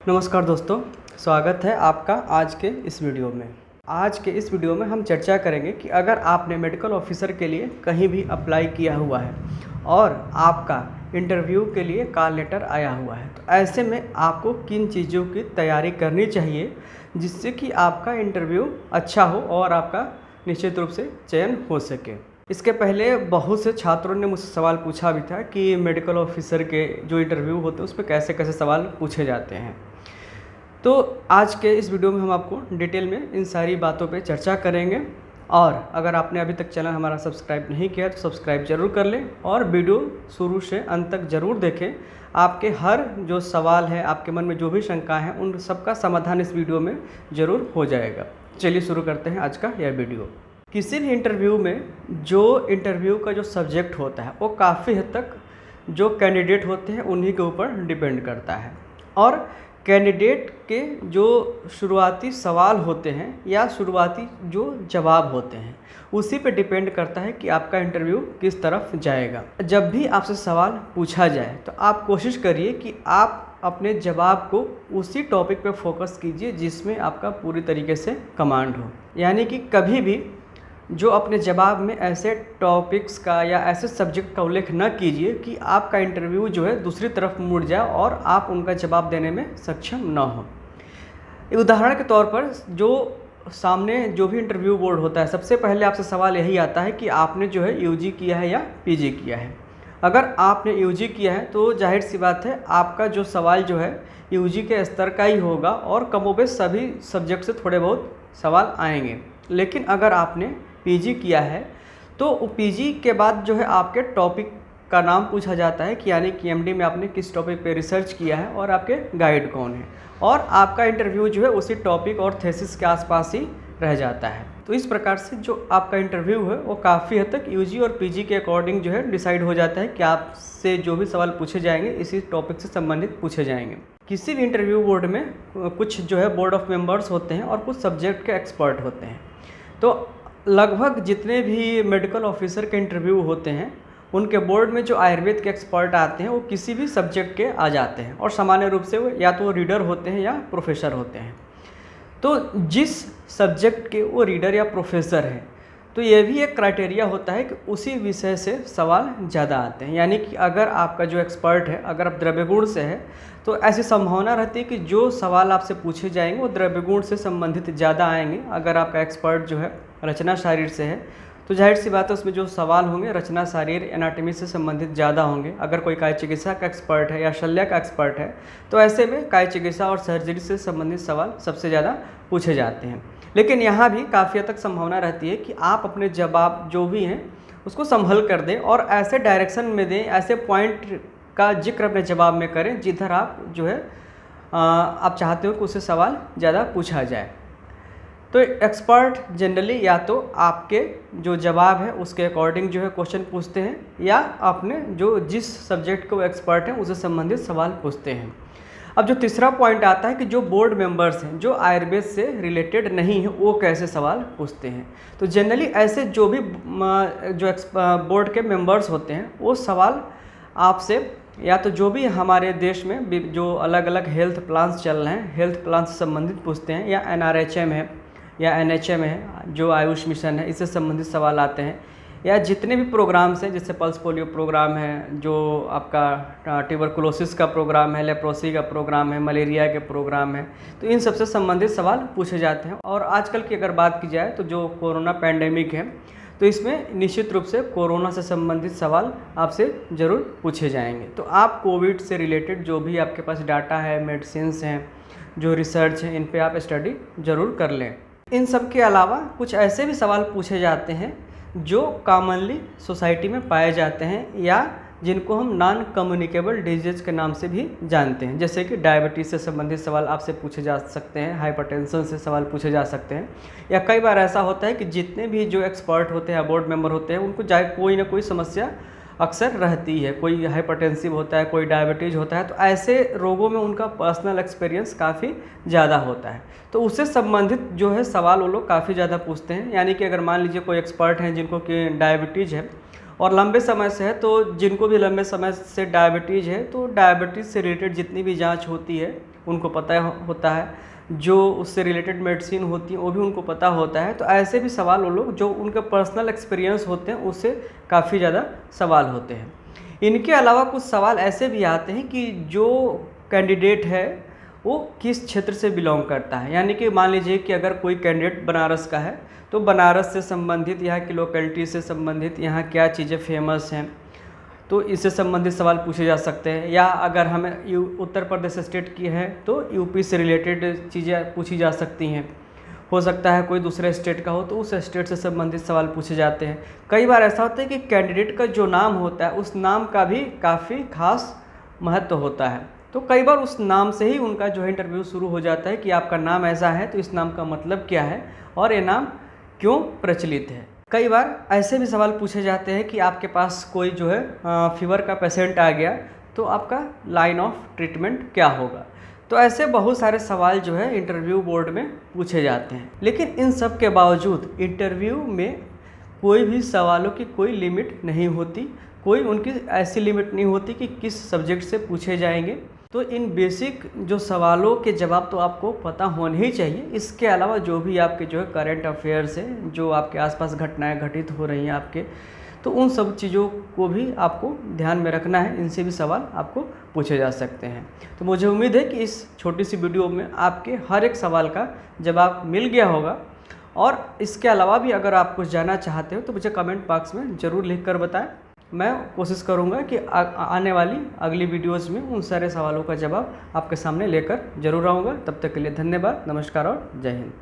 नमस्कार दोस्तों, स्वागत है आपका आज के इस वीडियो में। आज के इस वीडियो में हम चर्चा करेंगे कि अगर आपने मेडिकल ऑफिसर के लिए कहीं भी अप्लाई किया हुआ है और आपका इंटरव्यू के लिए कॉल लेटर आया हुआ है, तो ऐसे में आपको किन चीज़ों की तैयारी करनी चाहिए जिससे कि आपका इंटरव्यू अच्छा हो और आपका निश्चित रूप से चयन हो सके। इसके पहले बहुत से छात्रों ने मुझसे सवाल पूछा भी था कि मेडिकल ऑफिसर के जो इंटरव्यू होते हैं उसमें कैसे कैसे सवाल पूछे जाते हैं। तो आज के इस वीडियो में हम आपको डिटेल में इन सारी बातों पे चर्चा करेंगे। और अगर आपने अभी तक चैनल हमारा सब्सक्राइब नहीं किया तो सब्सक्राइब जरूर कर लें और वीडियो शुरू से अंत तक ज़रूर देखें। आपके हर जो सवाल है, आपके मन में जो भी शंका है, उन सब का समाधान इस वीडियो में ज़रूर हो जाएगा। चलिए शुरू करते हैं आज का यह वीडियो। किसी भी इंटरव्यू में जो इंटरव्यू का जो सब्जेक्ट होता है वो काफ़ी हद तक जो कैंडिडेट होते हैं उन्हीं के ऊपर डिपेंड करता है। और कैंडिडेट के जो शुरुआती सवाल होते हैं या शुरुआती जो जवाब होते हैं उसी पे डिपेंड करता है कि आपका इंटरव्यू किस तरफ जाएगा। जब भी आपसे सवाल पूछा जाए तो आप कोशिश करिए कि आप अपने जवाब को उसी टॉपिक पे फोकस कीजिए जिसमें आपका पूरी तरीके से कमांड हो। यानी कि कभी भी जो अपने जवाब में ऐसे टॉपिक्स का या ऐसे सब्जेक्ट का उल्लेख न कीजिए कि आपका इंटरव्यू जो है दूसरी तरफ मुड़ जाए और आप उनका जवाब देने में सक्षम न हो। उदाहरण के तौर पर जो सामने जो भी इंटरव्यू बोर्ड होता है, सबसे पहले आपसे सवाल यही आता है कि आपने जो है यूजी किया है या पीजी किया है। अगर आपने यूजी किया है तो जाहिर सी बात है आपका जो सवाल जो है यूजी के स्तर का ही होगा और कमोबेश सभी सब्जेक्ट से थोड़े बहुत सवाल आएंगे। लेकिन अगर आपने पीजी किया है तो पीजी के बाद जो है आपके टॉपिक का नाम पूछा जाता है कि यानी कि एमडी में आपने किस टॉपिक पे रिसर्च किया है और आपके गाइड कौन है, और आपका इंटरव्यू जो है उसी टॉपिक और थीसिस के आसपास ही रह जाता है। तो इस प्रकार से जो आपका इंटरव्यू है वो काफ़ी हद तक यूजी और पीजी के अकॉर्डिंग जो है डिसाइड हो जाता है कि आपसे जो भी सवाल पूछे जाएंगे इसी टॉपिक से संबंधित पूछे जाएंगे। किसी भी इंटरव्यू बोर्ड में कुछ जो है बोर्ड ऑफ मेंबर्स होते हैं और कुछ सब्जेक्ट के एक्सपर्ट होते हैं। तो लगभग जितने भी मेडिकल ऑफिसर के इंटरव्यू होते हैं उनके बोर्ड में जो आयुर्वेद के एक्सपर्ट आते हैं वो किसी भी सब्जेक्ट के आ जाते हैं और सामान्य रूप से वो या तो रीडर होते हैं या प्रोफेसर होते हैं। तो जिस सब्जेक्ट के वो रीडर या प्रोफेसर हैं तो ये भी एक क्राइटेरिया होता है कि उसी विषय से सवाल ज़्यादा आते हैं। यानी कि अगर आपका जो एक्सपर्ट है, अगर आप द्रव्य गुण से है तो ऐसी संभावना रहती है कि जो सवाल आपसे पूछे जाएंगे वो द्रव्य गुण से संबंधित ज़्यादा आएंगे। अगर आपका एक्सपर्ट जो है रचना शारीर से है तो जाहिर सी बात है उसमें जो सवाल होंगे रचना शारीर एनाटॉमी से संबंधित ज़्यादा होंगे। अगर कोई काय चिकित्सा का एक्सपर्ट है या शल्य का एक्सपर्ट है तो ऐसे में काय चिकित्सा और सर्जरी से संबंधित सवाल सबसे ज़्यादा पूछे जाते हैं। लेकिन यहाँ भी काफ़ी हद तक संभावना रहती है कि आप अपने जवाब जो भी हैं उसको संभल कर दें और ऐसे डायरेक्शन में दें, ऐसे पॉइंट का जिक्र अपने जवाब में करें जिधर आप जो है आप चाहते हो कि उससे सवाल ज़्यादा पूछा जाए। तो एक्सपर्ट जनरली या तो आपके जो जवाब है उसके अकॉर्डिंग जो है क्वेश्चन पूछते हैं या अपने जो जिस सब्जेक्ट को वो एक्सपर्ट हैं उससे संबंधित सवाल पूछते हैं। अब जो तीसरा पॉइंट आता है कि जो बोर्ड मेंबर्स हैं जो आयुर्वेद से रिलेटेड नहीं है वो कैसे सवाल पूछते हैं। तो जनरली ऐसे जो भी जो बोर्ड के मेंबर्स होते हैं वो सवाल आपसे या तो जो भी हमारे देश में जो अलग अलग हेल्थ प्लान्स चल रहे हैं हेल्थ प्लान से संबंधित पूछते हैं, या NRHM है या NHM है जो आयुष मिशन है इससे संबंधित सवाल आते हैं, या जितने भी प्रोग्राम्स हैं जैसे पल्स पोलियो प्रोग्राम है, जो आपका ट्यूबरकुलोसिस का प्रोग्राम है, लेप्रोसी का प्रोग्राम है, मलेरिया के प्रोग्राम है, तो इन सबसे संबंधित सवाल पूछे जाते हैं। और आजकल की अगर बात की जाए तो जो कोरोना पैंडेमिक है तो इसमें निश्चित रूप से कोरोना से संबंधित सवाल आपसे ज़रूर पूछे जाएंगे। तो आप कोविड से रिलेटेड जो भी आपके पास डाटा है, मेडिसिन्स हैं, जो रिसर्च है, इन पे आप स्टडी ज़रूर कर लें। इन सब के अलावा कुछ ऐसे भी सवाल पूछे जाते हैं जो कॉमनली सोसाइटी में पाए जाते हैं या जिनको हम नॉन कम्युनिकेबल डिजीज़ के नाम से भी जानते हैं। जैसे कि डायबिटीज़ से संबंधित सवाल आपसे पूछे जा सकते हैं, हाइपरटेंशन से सवाल पूछे जा सकते हैं, या कई बार ऐसा होता है कि जितने भी जो एक्सपर्ट होते हैं, बोर्ड मेंबर होते हैं, उनको कोई ना कोई समस्या अक्सर रहती है। कोई हाइपरटेंसिव होता है, कोई डायबिटीज़ होता है, तो ऐसे रोगों में उनका पर्सनल एक्सपीरियंस काफ़ी ज़्यादा होता है। तो उससे संबंधित जो है सवाल वो लोग काफ़ी ज़्यादा पूछते हैं। यानी कि अगर मान लीजिए कोई एक्सपर्ट हैं जिनको कि डायबिटीज़ है और लंबे समय से है, तो जिनको भी लंबे समय से डायबिटीज़ है तो डायबिटीज़ से रिलेटेड जितनी भी जांच होती है उनको पता होता है, जो उससे रिलेटेड मेडिसिन होती हैं वो भी उनको पता होता है। तो ऐसे भी सवाल वो लोग जो उनके पर्सनल एक्सपीरियंस होते हैं उससे काफ़ी ज़्यादा सवाल होते हैं। इनके अलावा कुछ सवाल ऐसे भी आते हैं कि जो कैंडिडेट है वो किस क्षेत्र से बिलोंग करता है। यानी कि मान लीजिए कि अगर कोई कैंडिडेट बनारस का है तो बनारस से संबंधित, यहाँ की लोकेलिटी से संबंधित, यहाँ क्या चीज़ें फेमस हैं, तो इससे संबंधित सवाल पूछे जा सकते हैं। या अगर हमें उत्तर प्रदेश स्टेट की है तो यूपी से रिलेटेड चीज़ें पूछी जा सकती हैं। हो सकता है कोई दूसरे स्टेट का हो तो उस स्टेट से संबंधित सवाल पूछे जाते हैं। कई बार ऐसा होता है कि कैंडिडेट का जो नाम होता है उस नाम का भी काफ़ी खास महत्व होता है, तो कई बार उस नाम से ही उनका जो है इंटरव्यू शुरू हो जाता है कि आपका नाम ऐसा है तो इस नाम का मतलब क्या है और ये नाम क्यों प्रचलित है। कई बार ऐसे भी सवाल पूछे जाते हैं कि आपके पास कोई जो है फीवर का पेशेंट आ गया तो आपका लाइन ऑफ ट्रीटमेंट क्या होगा। तो ऐसे बहुत सारे सवाल जो है इंटरव्यू बोर्ड में पूछे जाते हैं। लेकिन इन सब के बावजूद इंटरव्यू में कोई भी सवालों की कोई लिमिट नहीं होती, कोई उनकी ऐसी लिमिट नहीं होती कि किस सब्जेक्ट से पूछे जाएंगे। तो इन बेसिक जो सवालों के जवाब तो आपको पता होने ही चाहिए। इसके अलावा जो भी आपके जो है करंट अफेयर्स है, जो आपके आसपास घटनाएं घटित हो रही हैं आपके, तो उन सब चीज़ों को भी आपको ध्यान में रखना है। इनसे भी सवाल आपको पूछे जा सकते हैं। तो मुझे उम्मीद है कि इस छोटी सी वीडियो में आपके हर एक सवाल का जवाब मिल गया होगा। और इसके अलावा भी अगर आप कुछ जानना चाहते हो तो मुझे कमेंट बॉक्स में ज़रूर लिख कर बताएं। मैं कोशिश करूंगा कि आने वाली अगली वीडियोज़ में उन सारे सवालों का जवाब आपके सामने लेकर ज़रूर आऊँगा। तब तक के लिए धन्यवाद, नमस्कार और जय हिंद।